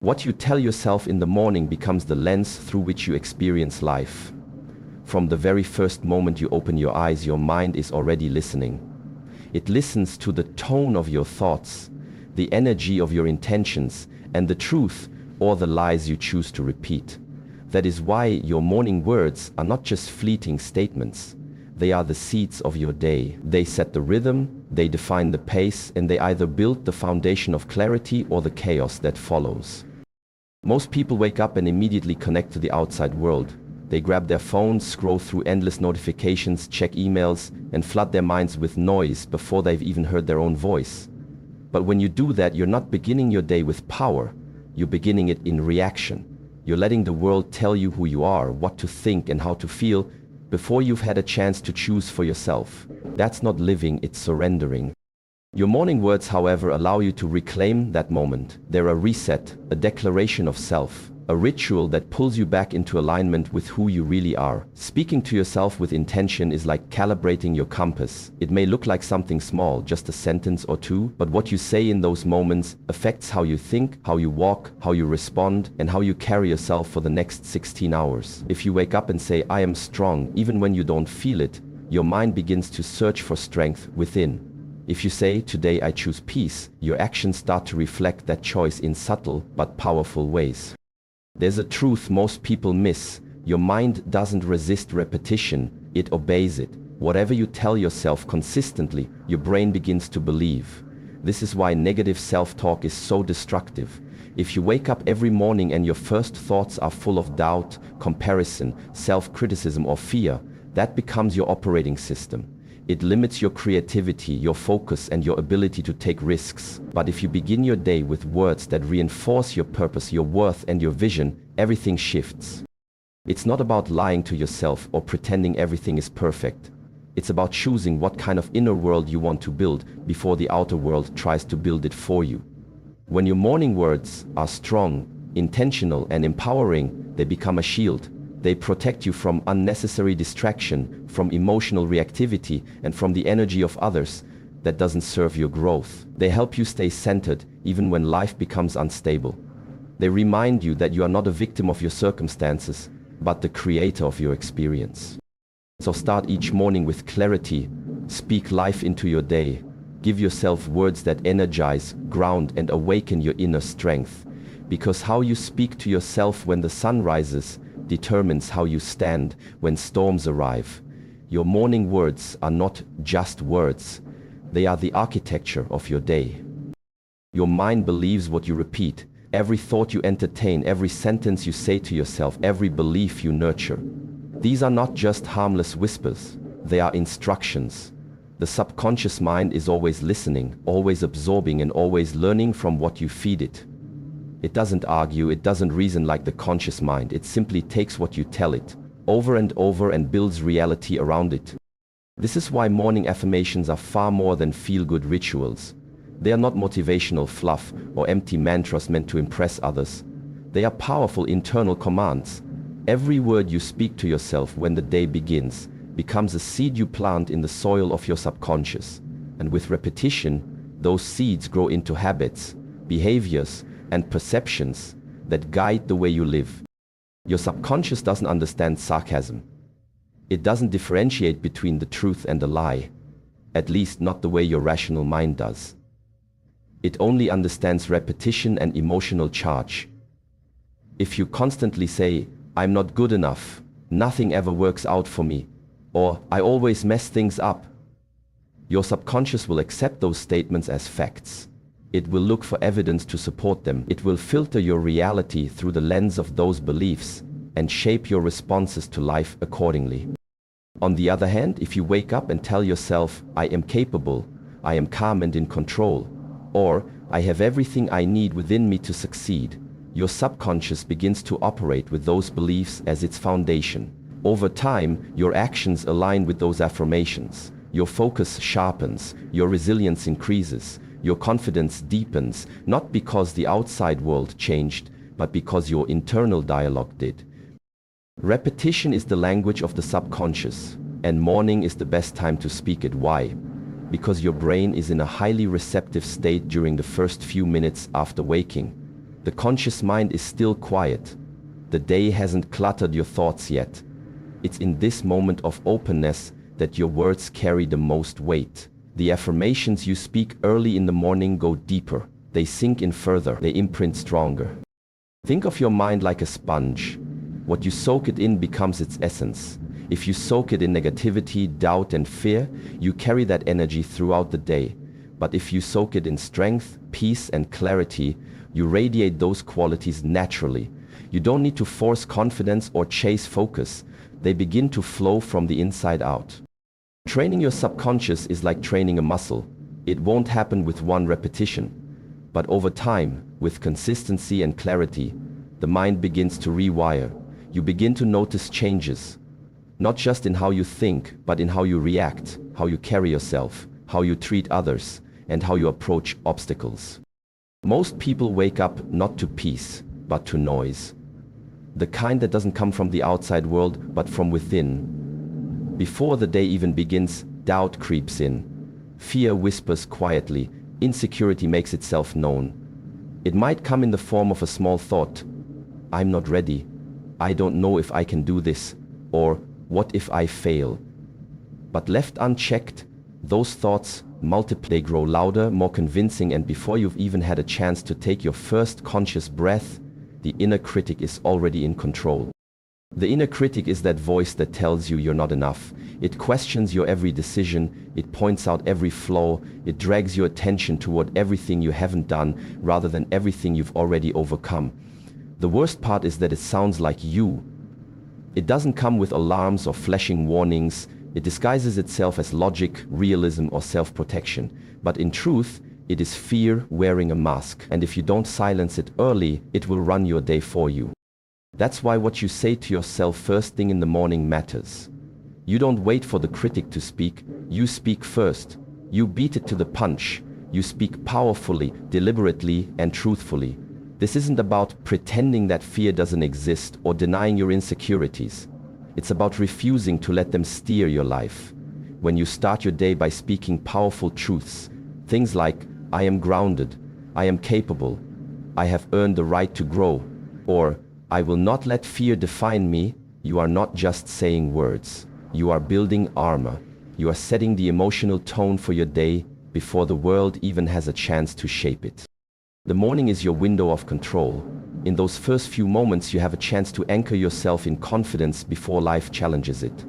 What you tell yourself in the morning becomes the lens through which you experience life. From the very first moment you open your eyes, your mind is already listening. It listens to the tone of your thoughts, the energy of your intentions, and the truth or the lies you choose to repeat. That is why your morning words are not just fleeting statements. They are the seeds of your day. They set the rhythm, they define the pace, and they either build the foundation of clarity or the chaos that follows. Most people wake up and immediately connect to the outside world. They grab their phones, scroll through endless notifications, check emails, and flood their minds with noise before they've even heard their own voice. But when you do that, you're not beginning your day with power. You're beginning it in reaction. You're letting the world tell you who you are, what to think, and how to feel before you've had a chance to choose for yourself. That's not living, it's surrendering. Your morning words, however, allow you to reclaim that moment. They're a reset, a declaration of self, a ritual that pulls you back into alignment with who you really are. Speaking to yourself with intention is like calibrating your compass. It may look like something small, just a sentence or two, but what you say in those moments affects how you think, how you walk, how you respond, and how you carry yourself for the next 16 hours. If you wake up and say, "I am strong," even when you don't feel it, your mind begins to search for strength within. If you say, "Today I choose peace," your actions start to reflect that choice in subtle but powerful ways. There's a truth most people miss. Your mind doesn't resist repetition, it obeys it. Whatever you tell yourself consistently, your brain begins to believe. This is why negative self-talk is so destructive. If you wake up every morning and your first thoughts are full of doubt, comparison, self-criticism, or fear, that becomes your operating system. It limits your creativity, your focus, and your ability to take risks. But if you begin your day with words that reinforce your purpose, your worth, and your vision, everything shifts. It's not about lying to yourself or pretending everything is perfect. It's about choosing what kind of inner world you want to build before the outer world tries to build it for you. When your morning words are strong, intentional, and empowering, they become a shield. They protect you from unnecessary distraction, from emotional reactivity, and from the energy of others that doesn't serve your growth. They help you stay centered even when life becomes unstable. They remind you that you are not a victim of your circumstances, but the creator of your experience. So start each morning with clarity. Speak life into your day. Give yourself words that energize, ground, and awaken your inner strength. Because how you speak to yourself when the sun rises determines how you stand when storms arrive. Your morning words are not just words. They are the architecture of your day. Your mind believes what you repeat. Every thought you entertain, every sentence you say to yourself, every belief you nurture. These are not just harmless whispers. They are instructions. The subconscious mind is always listening, always absorbing, and always learning from what you feed it. It doesn't argue, it doesn't reason like the conscious mind. It simply takes what you tell it, over and over, and builds reality around it. This is why morning affirmations are far more than feel-good rituals. They are not motivational fluff or empty mantras meant to impress others. They are powerful internal commands. Every word you speak to yourself when the day begins becomes a seed you plant in the soil of your subconscious. And with repetition, those seeds grow into habits, behaviors, and perceptions that guide the way you live. Your subconscious doesn't understand sarcasm. It doesn't differentiate between the truth and the lie, at least not the way your rational mind does. It only understands repetition and emotional charge. If you constantly say, "I'm not good enough," "Nothing ever works out for me," or "I always mess things up," your subconscious will accept those statements as facts. It will look for evidence to support them. It will filter your reality through the lens of those beliefs and shape your responses to life accordingly. On the other hand, if you wake up and tell yourself, "I am capable," "I am calm and in control," or "I have everything I need within me to succeed," your subconscious begins to operate with those beliefs as its foundation. Over time, your actions align with those affirmations. Your focus sharpens, your resilience increases, your confidence deepens, not because the outside world changed, but because your internal dialogue did. Repetition is the language of the subconscious, and morning is the best time to speak it. Why? Because your brain is in a highly receptive state during the first few minutes after waking. The conscious mind is still quiet. The day hasn't cluttered your thoughts yet. It's in this moment of openness that your words carry the most weight. The affirmations you speak early in the morning go deeper. They sink in further. They imprint stronger. Think of your mind like a sponge. What you soak it in becomes its essence. If you soak it in negativity, doubt, and fear, you carry that energy throughout the day. But if you soak it in strength, peace, and clarity, you radiate those qualities naturally. You don't need to force confidence or chase focus. They begin to flow from the inside out. Training your subconscious is like training a muscle. It won't happen with one repetition. But over time, with consistency and clarity, the mind begins to rewire. You begin to notice changes, not just in how you think, but in how you react, how you carry yourself, how you treat others, and how you approach obstacles. Most people wake up not to peace, but to noise. The kind that doesn't come from the outside world, but from within. Before the day even begins, doubt creeps in. Fear whispers quietly. Insecurity makes itself known. It might come in the form of a small thought. I'm not ready. I don't know if I can do this. Or, what if I fail? But left unchecked, those thoughts multiply. They grow louder, more convincing, and before you've even had a chance to take your first conscious breath, the inner critic is already in control. The inner critic is that voice that tells you you're not enough. It questions your every decision, it points out every flaw, it drags your attention toward everything you haven't done rather than everything you've already overcome. The worst part is that it sounds like you. It doesn't come with alarms or flashing warnings. It disguises itself as logic, realism, or self-protection. But in truth, it is fear wearing a mask. And if you don't silence it early, it will run your day for you. That's why what you say to yourself first thing in the morning matters. You don't wait for the critic to speak, you speak first. You beat it to the punch. You speak powerfully, deliberately, and truthfully. This isn't about pretending that fear doesn't exist or denying your insecurities. It's about refusing to let them steer your life. When you start your day by speaking powerful truths, things like, I am grounded, I am capable, I have earned the right to grow, or I will not let fear define me, you are not just saying words. You are building armor. You are setting the emotional tone for your day before the world even has a chance to shape it. The morning is your window of control. In those first few moments, you have a chance to anchor yourself in confidence before life challenges it.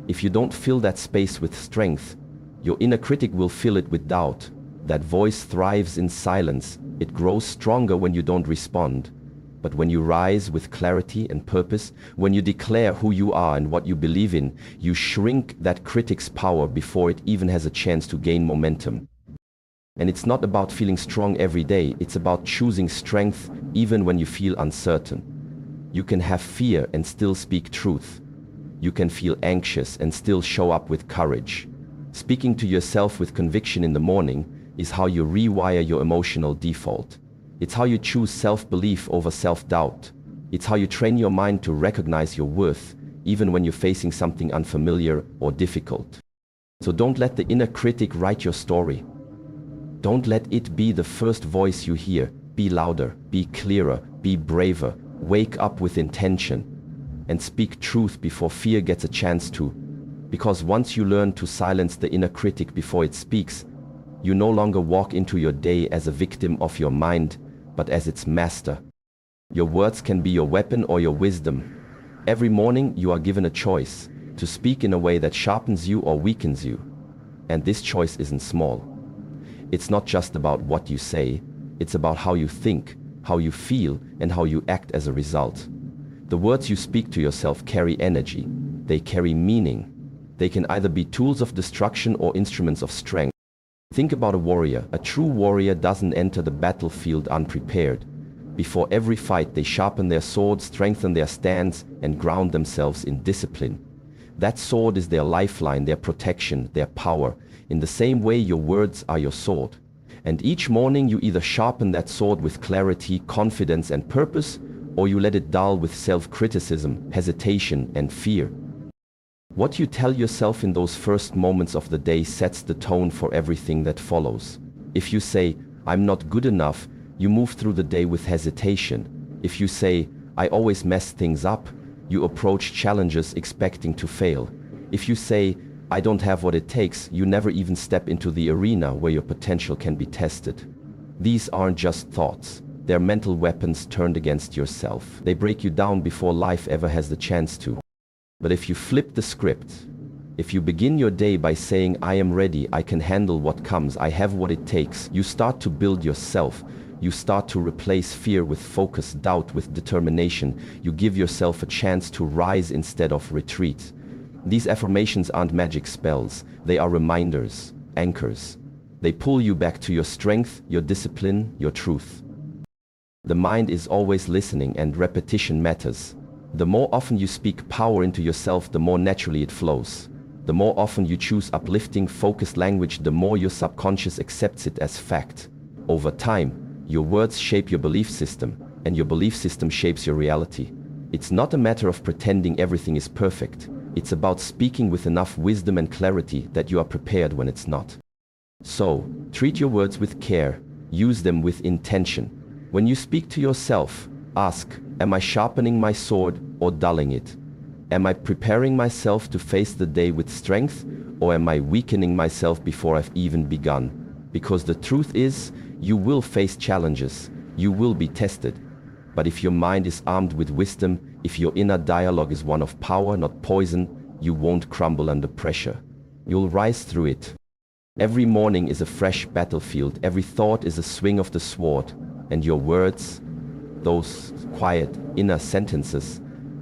If you don't fill that space with strength, your inner critic will fill it with doubt. That voice thrives in silence. It grows stronger when you don't respond. But when you rise with clarity and purpose, when you declare who you are and what you believe in, you shrink that critic's power before it even has a chance to gain momentum. And it's not about feeling strong every day, it's about choosing strength even when you feel uncertain. You can have fear and still speak truth. You can feel anxious and still show up with courage. Speaking to yourself with conviction in the morning is how you rewire your emotional default. It's how you choose self-belief over self-doubt. It's how you train your mind to recognize your worth, even when you're facing something unfamiliar or difficult. So don't let the inner critic write your story. Don't let it be the first voice you hear. Be louder, be clearer, be braver. Wake up with intention and speak truth before fear gets a chance to. Because once you learn to silence the inner critic before it speaks, you no longer walk into your day as a victim of your mind, but as its master. Your words can be your weapon or your wisdom. Every morning you are given a choice to speak in a way that sharpens you or weakens you. And this choice isn't small. It's not just about what you say, it's about how you think, how you feel, and how you act as a result. The words you speak to yourself carry energy. They carry meaning. They can either be tools of destruction or instruments of strength. Think about a warrior. A true warrior doesn't enter the battlefield unprepared. Before every fight, they sharpen their sword, strengthen their stance, and ground themselves in discipline. That sword is their lifeline, their protection, their power. In the same way, your words are your sword. And each morning you either sharpen that sword with clarity, confidence, and purpose, or you let it dull with self-criticism, hesitation, and fear. What you tell yourself in those first moments of the day sets the tone for everything that follows. If you say, I'm not good enough, you move through the day with hesitation. If you say, I always mess things up, you approach challenges expecting to fail. If you say, I don't have what it takes, you never even step into the arena where your potential can be tested. These aren't just thoughts. They're mental weapons turned against yourself. They break you down before life ever has the chance to. But if you flip the script, if you begin your day by saying, I am ready, I can handle what comes, I have what it takes, you start to build yourself. You start to replace fear with focus, doubt with determination. You give yourself a chance to rise instead of retreat. These affirmations aren't magic spells. They are reminders, anchors. They pull you back to your strength, your discipline, your truth. The mind is always listening, and repetition matters. The more often you speak power into yourself, the more naturally it flows. The more often you choose uplifting, focused language, the more your subconscious accepts it as fact. Over time, your words shape your belief system, and your belief system shapes your reality. It's not a matter of pretending everything is perfect. It's about speaking with enough wisdom and clarity that you are prepared when it's not. So, treat your words with care. Use them with intention. When you speak to yourself, ask, am I sharpening my sword or dulling it? Am I preparing myself to face the day with strength, or am I weakening myself before I've even begun? Because the truth is, you will face challenges, you will be tested. But if your mind is armed with wisdom, if your inner dialogue is one of power, not poison, you won't crumble under pressure. You'll rise through it. Every morning is a fresh battlefield, every thought is a swing of the sword, and your words, those quiet inner sentences,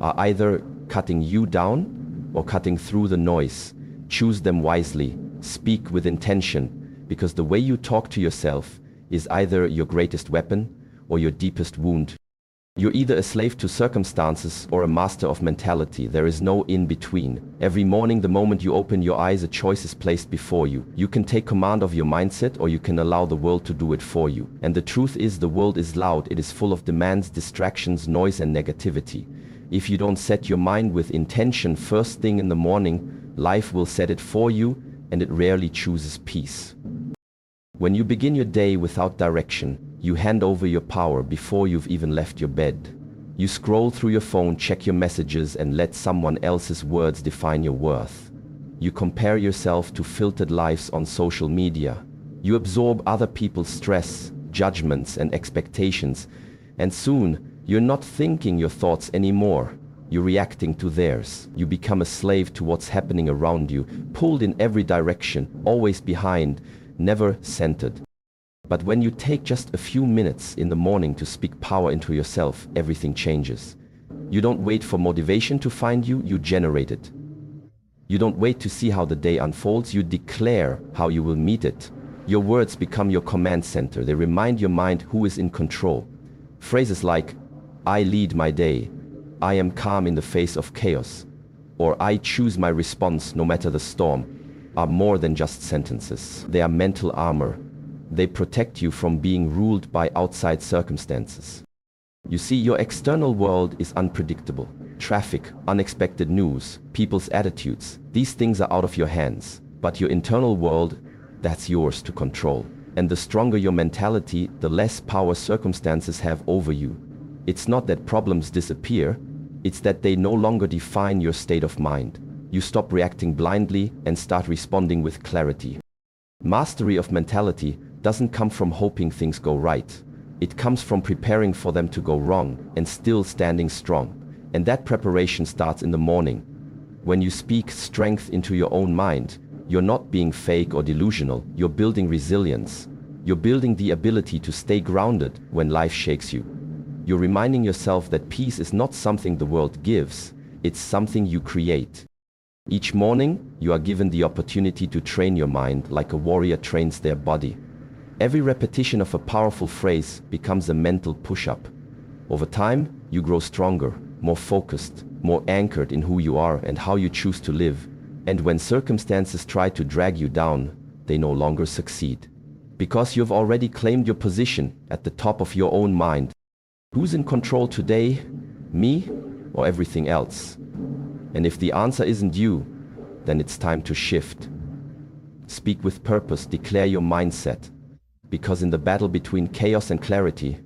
are either cutting you down or cutting through the noise. Choose them wisely, speak with intention, because the way you talk to yourself is either your greatest weapon or your deepest wound. You're either a slave to circumstances or a master of mentality. There is no in between. Every morning, the moment you open your eyes, a choice is placed before you. You can take command of your mindset, or you can allow the world to do it for you. And the truth is, the world is loud. It is full of demands, distractions, noise, and negativity. If you don't set your mind with intention first thing in the morning, life will set it for you, and it rarely chooses peace. When you begin your day without direction, you hand over your power before you've even left your bed. You scroll through your phone, check your messages, and let someone else's words define your worth. You compare yourself to filtered lives on social media. You absorb other people's stress, judgments, and expectations, and soon you're not thinking your thoughts anymore. You're reacting to theirs. You become a slave to what's happening around you, pulled in every direction, always behind, never centered. But when you take just a few minutes in the morning to speak power into yourself, everything changes. You don't wait for motivation to find you, you generate it. You don't wait to see how the day unfolds, you declare how you will meet it. Your words become your command center. They remind your mind who is in control. Phrases like, I lead my day, I am calm in the face of chaos, or I choose my response no matter the storm, are more than just sentences. They are mental armor. They protect you from being ruled by outside circumstances. You see, your external world is unpredictable. Traffic, unexpected news, people's attitudes, these things are out of your hands. But your internal world, that's yours to control. And the stronger your mentality, the less power circumstances have over you. It's not that problems disappear, it's that they no longer define your state of mind. You stop reacting blindly and start responding with clarity. Mastery of mentality doesn't come from hoping things go right. It comes from preparing for them to go wrong and still standing strong. And that preparation starts in the morning. When you speak strength into your own mind, you're not being fake or delusional. You're building resilience. You're building the ability to stay grounded when life shakes you. You're reminding yourself that peace is not something the world gives, it's something you create. Each morning, you are given the opportunity to train your mind like a warrior trains their body. Every repetition of a powerful phrase becomes a mental push-up. Over time, you grow stronger, more focused, more anchored in who you are and how you choose to live. And when circumstances try to drag you down, they no longer succeed. Because you've already claimed your position at the top of your own mind. Who's in control today? Me or everything else? And if the answer isn't you, then it's time to shift. Speak with purpose, declare your mindset. because in the battle between chaos and clarity,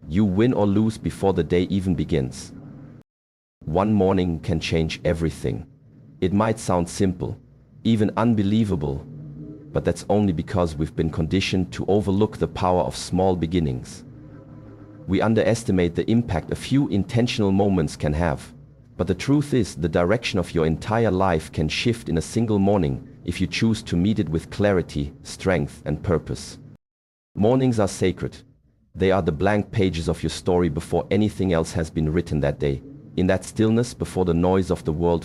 you win or lose before the day even begins. One morning can change everything. It might sound simple, even unbelievable, but that's only because we've been conditioned to overlook the power of small beginnings. We underestimate the impact a few intentional moments can have. But the truth is, the direction of your entire life can shift in a single morning if you choose to meet it with clarity, strength, and purpose. Mornings are sacred. They are the blank pages of your story before anything else has been written that day. In that stillness before the noise of the world